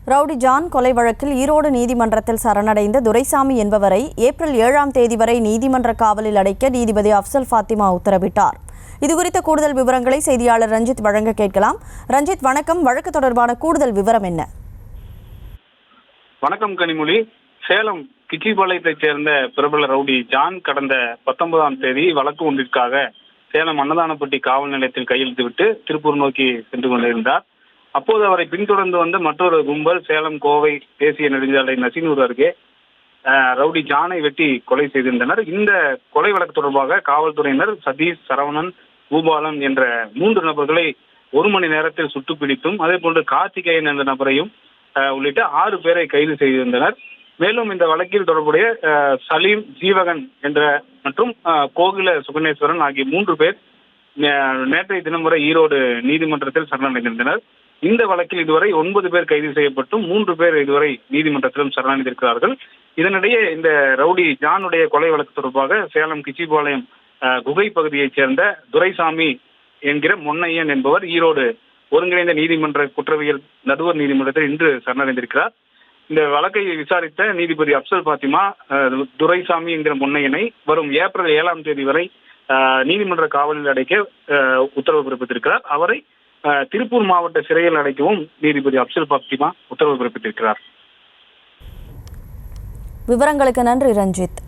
Rowdy John கொலை வழக்கில் ஈரோடு நீதிமன்றத்தில் சரணடைந்த துரைசாமி என்பவரை ஏப்ரல் 7ஆம் தேதி வரை நீதிமன்ற காவலில் அடைக்க நீதிபதி அப்சல் ஃபாத்திமா உத்தரவிட்டார். இதுகுறித்த கூடுதல் விவரங்களை செய்தியாளர் ரஞ்சித் வழங்க கேட்கலாம். ரஞ்சித், வணக்கம். வழக்கு தொடர்பான கூடுதல் விவரம் என்ன? வணக்கம் கனிமொழி. சேலம் கிச்சிபாளையத்தைச் சேர்ந்த பிரபல ரவுடி ஜான் கடந்த 19ஆம் தேதி வழக்கு ஒன்றிற்காக சேலம் அன்னதானப்பட்டி காவல் நிலையத்தில் கையெழுத்திவிட்டு திருப்பூர் நோக்கி சென்று கொண்டிருந்தார். அப்போது அவரை பின்தொடர்ந்து வந்த மற்றொரு கும்பல் சேலம் கோவை தேசிய நெடுஞ்சாலை நசினூர் அருகே ரவுடி ஜானை வெட்டி கொலை செய்திருந்தனர். இந்த கொலை வழக்கு தொடர்பாக காவல்துறையினர் சதீஷ், சரவணன், பூபாலன் என்ற 3 நபர்களை 1 மணி நேரத்தில் சுட்டு பிடித்தும், அதே போன்று கார்த்திகேயன் என்ற நபரையும் உள்ளிட்ட 6 பேரை கைது செய்திருந்தனர். மேலும் இந்த வழக்கில் தொடர்புடைய சலீம், ஜீவகன் என்ற மற்றும் கோகுல சுகனேஸ்வரன் ஆகிய 3 பேர் நேற்றைய தினம் வரை ஈரோடு நீதிமன்றத்தில் சரணடைந்திருந்தனர். இந்த வழக்கில் இதுவரை 9 பேர் கைது செய்யப்பட்டும் 3 பேர் இதுவரை நீதிமன்றத்திலும் சரணடைந்திருக்கிறார்கள். இதனிடையே இந்த ரவுடி ஜானுடைய கொலை வழக்கு தொடர்பாக சேலம் கிச்சிபாளையம் குகை பகுதியைச் சேர்ந்த துரைசாமி என்கிற மொன்னையன் என்பவர் ஈரோடு ஒருங்கிணைந்த நீதிமன்ற குற்றவியல் நடுவர் நீதிமன்றத்தில் இன்று சரணடைந்திருக்கிறார். இந்த வழக்கை விசாரித்த நீதிபதி அப்சல் ஃபாத்திமா துரைசாமி என்கிற மொன்னையனை வரும் ஏப்ரல் 7ஆம் தேதி வரை நீதிமன்ற காவலில் அடைக்க உத்தரவு பிறப்பித்திருக்கிறார். அவரை திருப்பூர் மாவட்ட சிறையில் அடைக்கவும் நீதிபதி அப்சல் ஃபாத்திமா உத்தரவு பிறப்பித்திருக்கிறார். விவரங்களுக்கு நன்றி ரஞ்சித்.